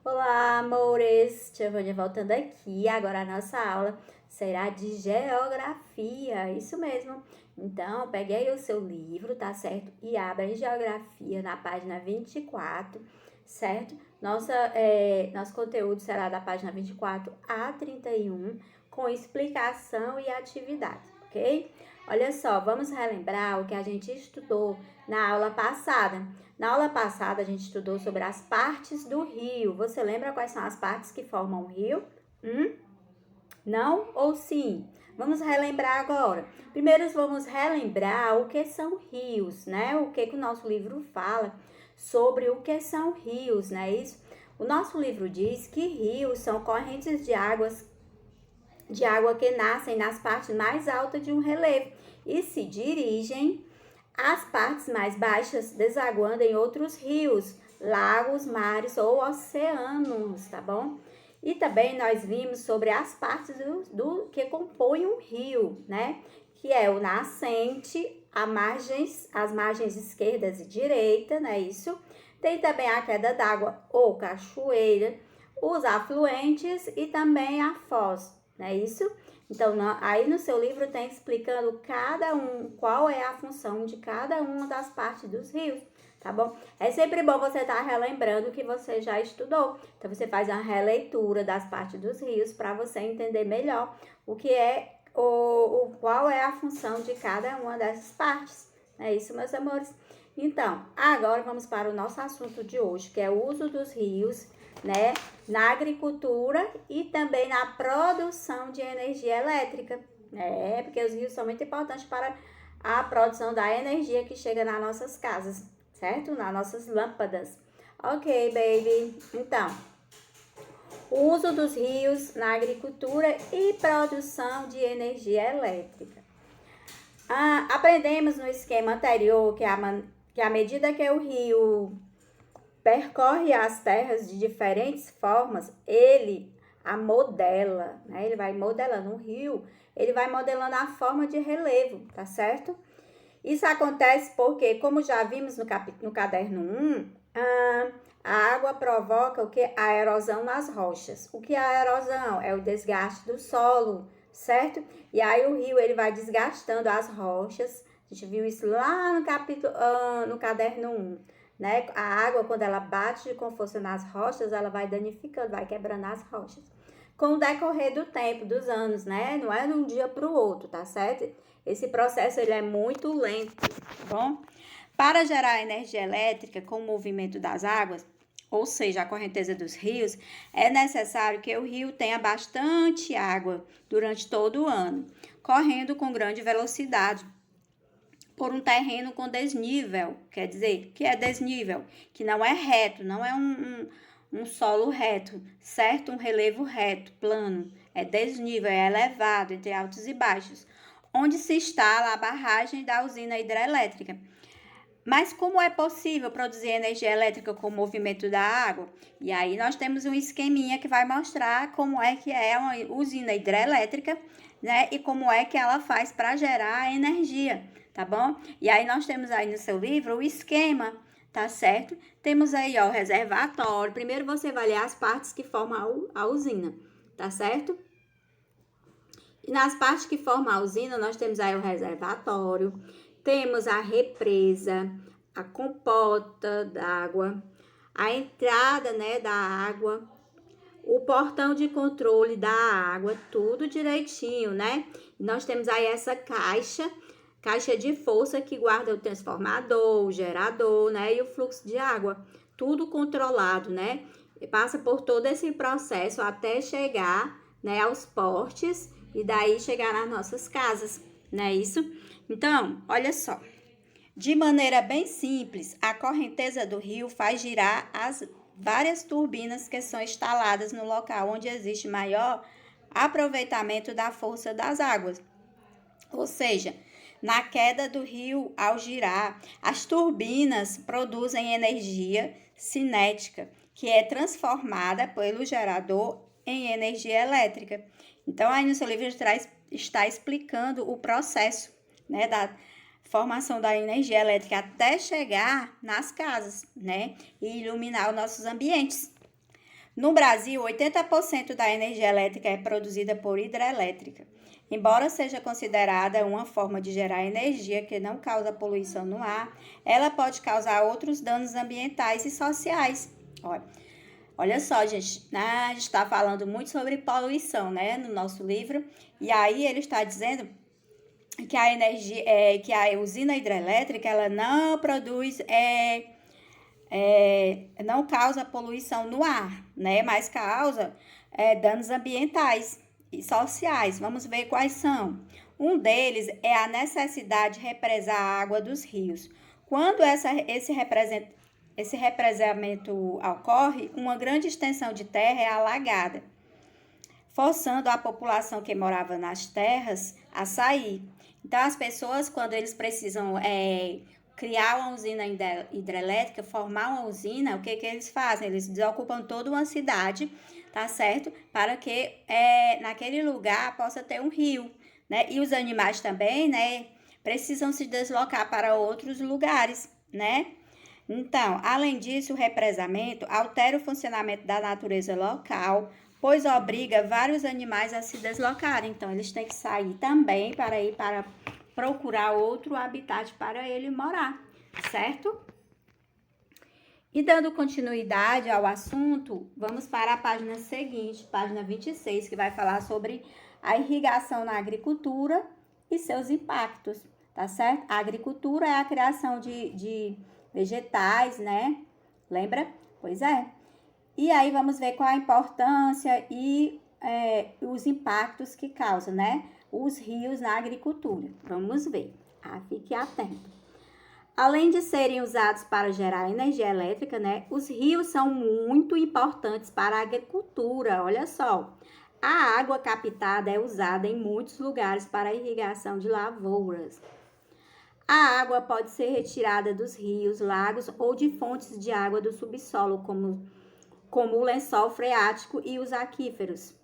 Olá, amores! Giovanna voltando aqui. Agora a nossa aula será de geografia, isso mesmo. Então, pegue aí o seu livro, tá certo? E abra em geografia na página 24, certo? Nosso conteúdo será da página 24 a 31, com explicação e atividade, ok? Olha só, vamos relembrar o que a gente estudou na aula passada. Na aula passada, a gente estudou sobre as partes do rio. Você lembra quais são as partes que formam o rio? Não ou sim? Vamos relembrar agora. Primeiro, vamos relembrar o que são rios, né? O que o nosso livro fala sobre o que são rios, né? Isso. O nosso livro diz que rios são correntes de água que nascem nas partes mais altas de um relevo e se dirigem às partes mais baixas, desaguando em outros rios, lagos, mares ou oceanos, tá bom? E também nós vimos sobre as partes do que compõem um rio, né? Que é o nascente, as margens esquerdas e direita, né? Isso. Tem também a queda d'água ou cachoeira, os afluentes e também a foz, né? Isso. Então, aí no seu livro tem explicando qual é a função de cada uma das partes dos rios, tá bom? É sempre bom você estar relembrando o que você já estudou. Então, você faz uma releitura das partes dos rios para você entender melhor o que é qual é a função de cada uma dessas partes. É isso, meus amores? Então, agora vamos para o nosso assunto de hoje, que é o uso dos rios, né, na agricultura e também na produção de energia elétrica, né? Porque os rios são muito importantes para a produção da energia que chega nas nossas casas, certo? Nas nossas lâmpadas. Ok, baby. Então, o uso dos rios na agricultura e produção de energia elétrica. Aprendemos no esquema anterior que à medida que o rio percorre as terras de diferentes formas, ele a modela, né? Ele vai modelando o rio, ele vai modelando a forma de relevo, tá certo? Isso acontece porque, como já vimos no caderno 1, a água provoca o que? A erosão nas rochas. O que é a erosão? É o desgaste do solo, certo? E aí o rio ele vai desgastando as rochas. A gente viu isso lá no caderno 1. Né? A água, quando ela bate com força nas rochas, ela vai danificando, vai quebrando as rochas. Com o decorrer do tempo, dos anos, né? Não é de um dia para o outro, tá certo? Esse processo ele é muito lento, tá bom? Para gerar energia elétrica com o movimento das águas, ou seja, a correnteza dos rios, é necessário que o rio tenha bastante água durante todo o ano, correndo com grande velocidade por um terreno com desnível, quer dizer, que é desnível, que não é reto, não é um solo reto, certo? Um relevo reto, plano, é desnível, é elevado, entre altos e baixos, onde se instala a barragem da usina hidrelétrica. Mas como é possível produzir energia elétrica com o movimento da água? E aí nós temos um esqueminha que vai mostrar como é que é uma usina hidrelétrica, né? E como é que ela faz para gerar energia, tá bom? E aí nós temos aí no seu livro o esquema, tá certo? Temos aí, ó, o reservatório. Primeiro você vai ler as partes que formam a usina, tá certo? E nas partes que formam a usina, nós temos aí o reservatório, temos a represa, a compota d'água, a entrada, né, da água, o portão de controle da água, tudo direitinho, né? Nós temos aí essa caixa de força que guarda o transformador, o gerador, né, e o fluxo de água, tudo controlado, né? E passa por todo esse processo até chegar, né, aos portes e daí chegar nas nossas casas, não é isso? Então, olha só. De maneira bem simples, a correnteza do rio faz girar as várias turbinas que são instaladas no local onde existe maior aproveitamento da força das águas. Ou seja, na queda do rio ao girar, as turbinas produzem energia cinética, que é transformada pelo gerador em energia elétrica. Então, aí no seu livro está explicando o processo, né, da formação da energia elétrica até chegar nas casas, né, e iluminar os nossos ambientes. No Brasil, 80% da energia elétrica é produzida por hidrelétrica. Embora seja considerada uma forma de gerar energia que não causa poluição no ar, ela pode causar outros danos ambientais e sociais. Olha só, gente, a gente está falando muito sobre poluição, né, no nosso livro, e aí ele está dizendo que a energia, que a usina hidrelétrica, ela não produz, não causa poluição no ar, né, mas causa danos ambientais e sociais. Vamos ver quais são. Um deles é a necessidade de represar a água dos rios. Quando esse represamento ocorre, uma grande extensão de terra é alagada, forçando a população que morava nas terras a sair. Então, as pessoas, quando eles precisam criar uma usina hidrelétrica, formar uma usina, o que eles fazem? Eles desocupam toda uma cidade, tá certo? Para que naquele lugar possa ter um rio, né? E os animais também, né, precisam se deslocar para outros lugares, né? Então, além disso, o represamento altera o funcionamento da natureza local, pois obriga vários animais a se deslocarem. Então, eles têm que sair também para ir para procurar outro habitat para ele morar, certo? E dando continuidade ao assunto, vamos para a página seguinte, página 26, que vai falar sobre a irrigação na agricultura e seus impactos, tá certo? A agricultura é a criação de vegetais, né? Lembra? Pois é. E aí vamos ver qual a importância e os impactos que causam, né? Os rios na agricultura. Vamos ver. Fique atento. Além de serem usados para gerar energia elétrica, né? Os rios são muito importantes para a agricultura. Olha só. A água captada é usada em muitos lugares para a irrigação de lavouras. A água pode ser retirada dos rios, lagos ou de fontes de água do subsolo, como o lençol freático e os aquíferos.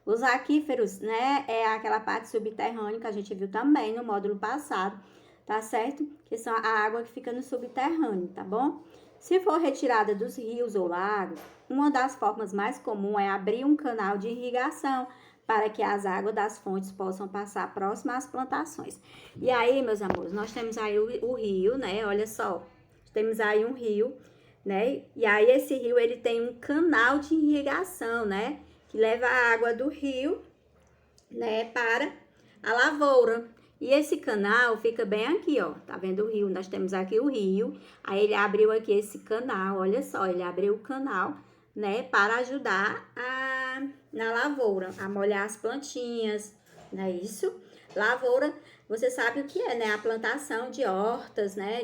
Os aquíferos, né, é aquela parte subterrânea que a gente viu também no módulo passado, tá certo? Que são a água que fica no subterrâneo, tá bom? Se for retirada dos rios ou lagos, uma das formas mais comuns é abrir um canal de irrigação para que as águas das fontes possam passar próximo às plantações. E aí, meus amores, nós temos aí o rio, né? Olha só, temos aí um rio, né? E aí esse rio, ele tem um canal de irrigação, né? Que leva a água do rio, né, para a lavoura. E esse canal fica bem aqui, ó. Tá vendo o rio? Nós temos aqui o rio. Aí ele abriu aqui esse canal, olha só, ele abriu o canal, né, para ajudar na lavoura, a molhar as plantinhas, não é isso? Lavoura, você sabe o que é, né? A plantação de hortas, né,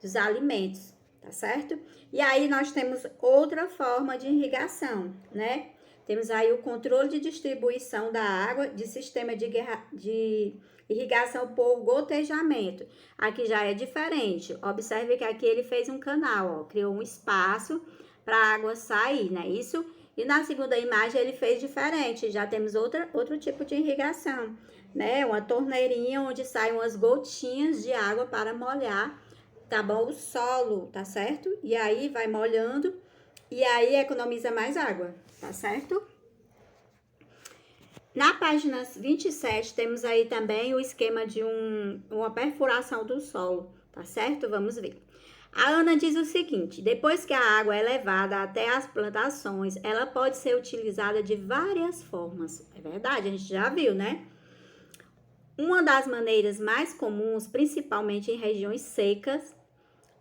dos alimentos, tá certo? E aí nós temos outra forma de irrigação, né? Temos aí o controle de distribuição da água de sistema de irrigação por gotejamento. Aqui já é diferente. Observe que aqui ele fez um canal, ó, criou um espaço para a água sair, né? Isso. E na segunda imagem ele fez diferente. Já temos outro tipo de irrigação, né? Uma torneirinha onde saem umas gotinhas de água para molhar, tá bom? O solo, tá certo? E aí vai molhando e aí economiza mais água, tá certo? Na página 27, temos aí também o esquema de uma perfuração do solo, tá certo? Vamos ver. A Ana diz o seguinte: depois que a água é levada até as plantações, ela pode ser utilizada de várias formas. É verdade, a gente já viu, né? Uma das maneiras mais comuns, principalmente em regiões secas,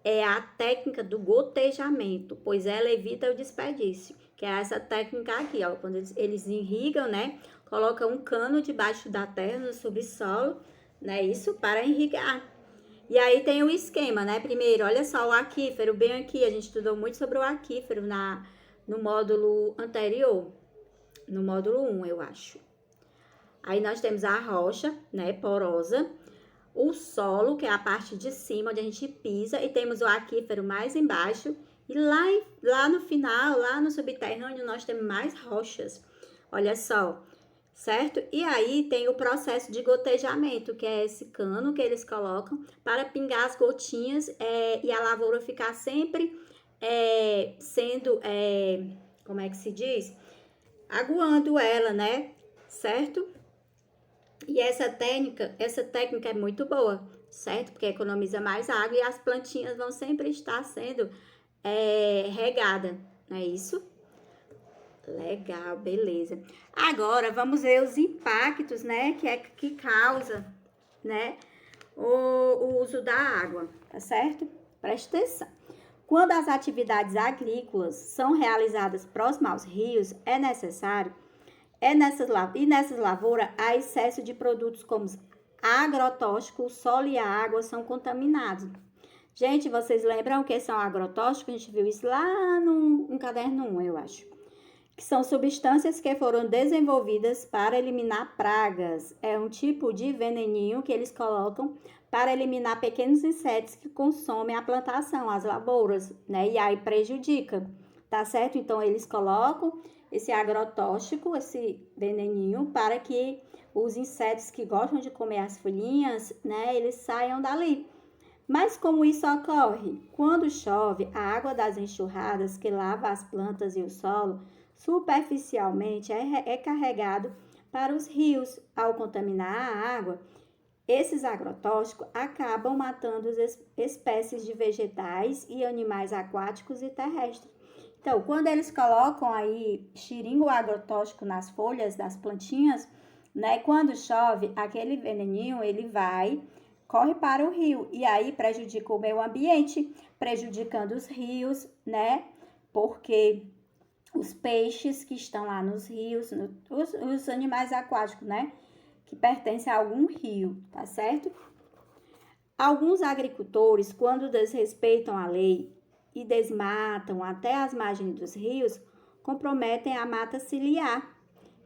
é a técnica do gotejamento, pois ela evita o desperdício, que é essa técnica aqui, ó, quando eles irrigam, né, colocam um cano debaixo da terra, no subsolo, né, isso para irrigar. E aí tem o esquema, né, primeiro, olha só, o aquífero, bem aqui, a gente estudou muito sobre o aquífero no módulo anterior, no módulo 1, eu acho. Aí nós temos a rocha, né, porosa, o solo, que é a parte de cima, onde a gente pisa, e temos o aquífero mais embaixo, e lá no final, lá no subterrâneo, nós temos mais rochas, olha só, certo? E aí tem o processo de gotejamento, que é esse cano que eles colocam para pingar as gotinhas e a lavoura ficar sempre sendo como é que se diz? Aguando ela, né? Certo? E essa técnica é muito boa, certo? Porque economiza mais água e as plantinhas vão sempre estar sendo regadas, não é isso? Legal, beleza. Agora vamos ver os impactos, né? Que causa, né? O uso da água, tá certo? Presta atenção. Quando as atividades agrícolas são realizadas próximo aos rios, é necessário, nessas lavouras há excesso de produtos como agrotóxicos, o solo e a água são contaminados. Gente, vocês lembram o que são agrotóxicos? A gente viu isso lá no caderno 1, eu acho. Que são substâncias que foram desenvolvidas para eliminar pragas. É um tipo de veneninho que eles colocam para eliminar pequenos insetos que consomem a plantação, as lavouras, né? E aí prejudica, tá certo? Então, eles colocam esse agrotóxico, esse veneninho, para que os insetos que gostam de comer as folhinhas, né? Eles saiam dali. Mas como isso ocorre? Quando chove, a água das enxurradas que lava as plantas e o solo superficialmente é carregado para os rios. Ao contaminar a água, esses agrotóxicos acabam matando as espécies de vegetais e animais aquáticos e terrestres. Então, quando eles colocam aí, xinga o agrotóxico nas folhas das plantinhas, né? Quando chove, aquele veneninho, corre para o rio e aí prejudica o meio ambiente, prejudicando os rios, né? Porque os peixes que estão lá nos rios, os animais aquáticos, né? Que pertencem a algum rio, tá certo? Alguns agricultores, quando desrespeitam a lei e desmatam até as margens dos rios, comprometem a mata ciliar.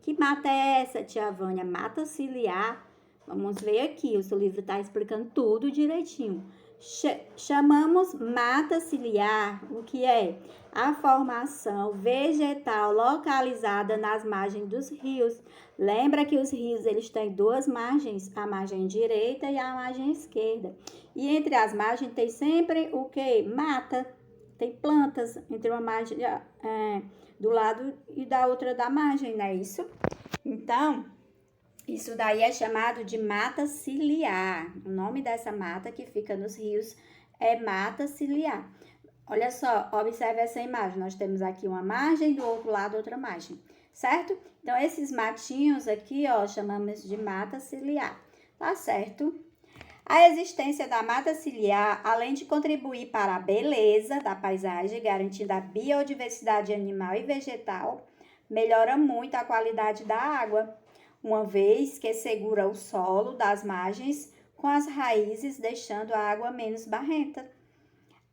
Que mata é essa, tia Vânia? Mata ciliar. Vamos ver aqui, o seu livro está explicando tudo direitinho. Chamamos mata ciliar, o que é? A formação vegetal localizada nas margens dos rios. Lembra que os rios eles têm duas margens, a margem direita e a margem esquerda. E entre as margens tem sempre o que? Mata. Tem plantas entre uma margem do lado e da outra da margem, não é isso? Então, isso daí é chamado de mata ciliar. O nome dessa mata que fica nos rios é mata ciliar. Olha só, observe essa imagem. Nós temos aqui uma margem, do outro lado outra margem, certo? Então, esses matinhos aqui, ó, chamamos de mata ciliar, tá certo? A existência da mata ciliar, além de contribuir para a beleza da paisagem, garantindo a biodiversidade animal e vegetal, melhora muito a qualidade da água, uma vez que segura o solo das margens com as raízes, deixando a água menos barrenta.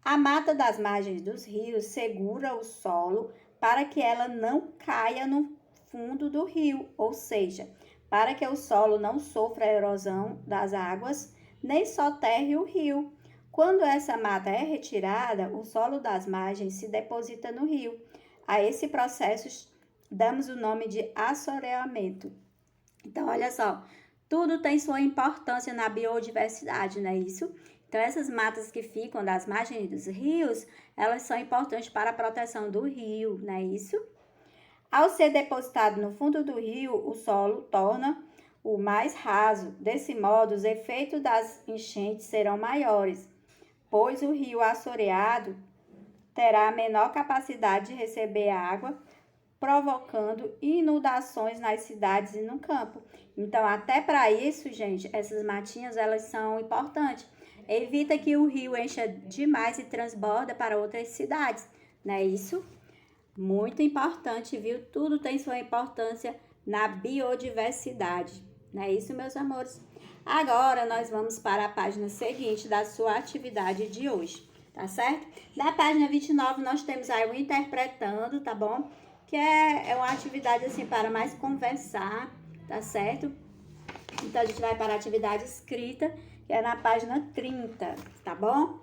A mata das margens dos rios segura o solo para que ela não caia no fundo do rio, ou seja, para que o solo não sofra a erosão das águas, nem soterre o rio. Quando essa mata é retirada, o solo das margens se deposita no rio. A esse processo damos o nome de assoreamento. Então, olha só, tudo tem sua importância na biodiversidade, não é isso? Então, essas matas que ficam das margens dos rios, elas são importantes para a proteção do rio, não é isso? Ao ser depositado no fundo do rio, o solo torna-o mais raso. Desse modo, os efeitos das enchentes serão maiores, pois o rio assoreado terá menor capacidade de receber água, provocando inundações nas cidades e no campo. Então, até para isso, gente, essas matinhas, elas são importantes. Evita que o rio encha demais e transborda para outras cidades, não é isso? Muito importante, viu? Tudo tem sua importância na biodiversidade, não é isso, meus amores? Agora, nós vamos para a página seguinte da sua atividade de hoje, tá certo? Na página 29, nós temos aí o interpretando, tá bom? Que é uma atividade assim para mais conversar, tá certo? Então, a gente vai para a atividade escrita, que é na página 30, tá bom?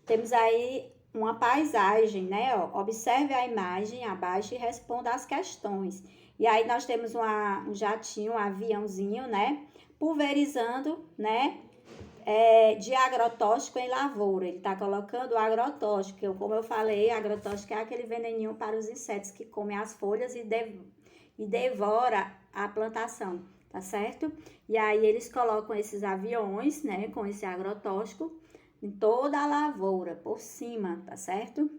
Temos aí uma paisagem, né? Ó, observe a imagem abaixo e responda as questões. E aí, nós temos um jatinho, um aviãozinho, né? Pulverizando, né? de agrotóxico em lavoura. Ele está colocando o agrotóxico, que como eu falei, agrotóxico é aquele veneninho para os insetos que comem as folhas e devora a plantação, tá certo? E aí eles colocam esses aviões, né, com esse agrotóxico em toda a lavoura, por cima, tá certo?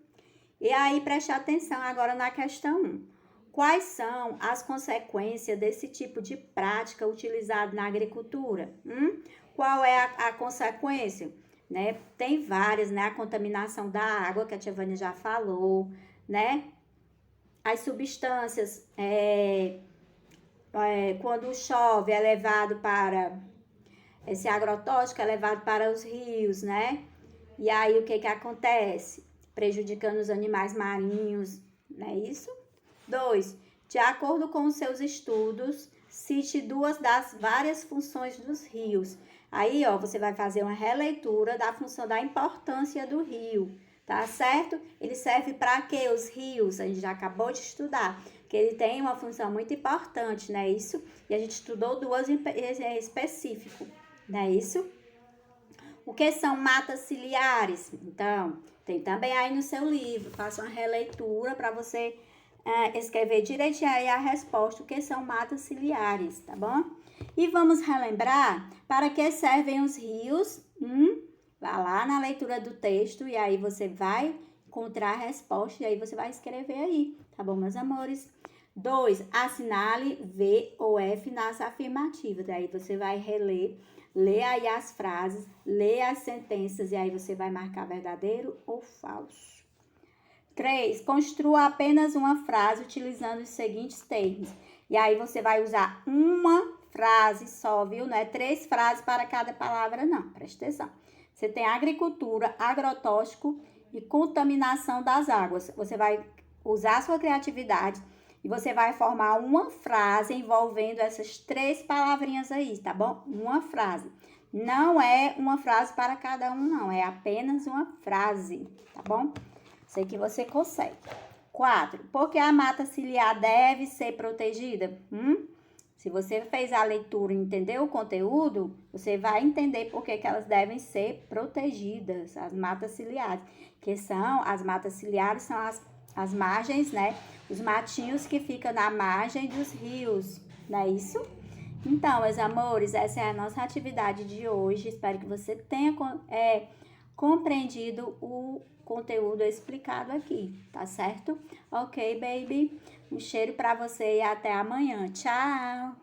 E aí preste atenção agora na questão 1. Quais são as consequências desse tipo de prática utilizado na agricultura? Qual é a consequência? Né? Tem várias, né? A contaminação da água, que a tia Vânia já falou, né? As substâncias, quando chove, é levado para... Esse agrotóxico é levado para os rios, né? E aí, o que acontece? Prejudicando os animais marinhos, não é isso? 2. De acordo com os seus estudos, cite 2 das várias funções dos rios. Aí, ó, você vai fazer uma releitura da função da importância do rio, tá certo? Ele serve para quê? Os rios, a gente já acabou de estudar, que ele tem uma função muito importante, não é isso? E a gente estudou 2 em específico, não é isso? O que são matas ciliares? Então, tem também aí no seu livro, faça uma releitura para você escrever direitinho aí a resposta, o que são matas ciliares, tá bom? E vamos relembrar para que servem os rios. Vá lá na leitura do texto e aí você vai encontrar a resposta e aí você vai escrever aí, tá bom, meus amores? 2. Assinale V ou F nas afirmativas, daí você vai reler, lê aí as frases, lê as sentenças e aí você vai marcar verdadeiro ou falso. 3. Construa apenas uma frase utilizando os seguintes termos. E aí você vai usar uma frase só, viu? Não é 3 frases para cada palavra, não. Presta atenção. Você tem agricultura, agrotóxico e contaminação das águas. Você vai usar a sua criatividade e você vai formar uma frase envolvendo essas 3 palavrinhas aí, tá bom? Uma frase. Não é uma frase para cada um, não. É apenas uma frase, tá bom? Sei que você consegue. 4. Por que a mata ciliar deve ser protegida? Se você fez a leitura e entendeu o conteúdo, você vai entender por que elas devem ser protegidas, as matas ciliares. Que são, as matas ciliares são as margens, né? Os matinhos que ficam na margem dos rios, não é isso? Então, meus amores, essa é a nossa atividade de hoje. Espero que você tenha compreendido o conteúdo explicado aqui, tá certo? Ok, baby? Um cheiro pra você e até amanhã. Tchau!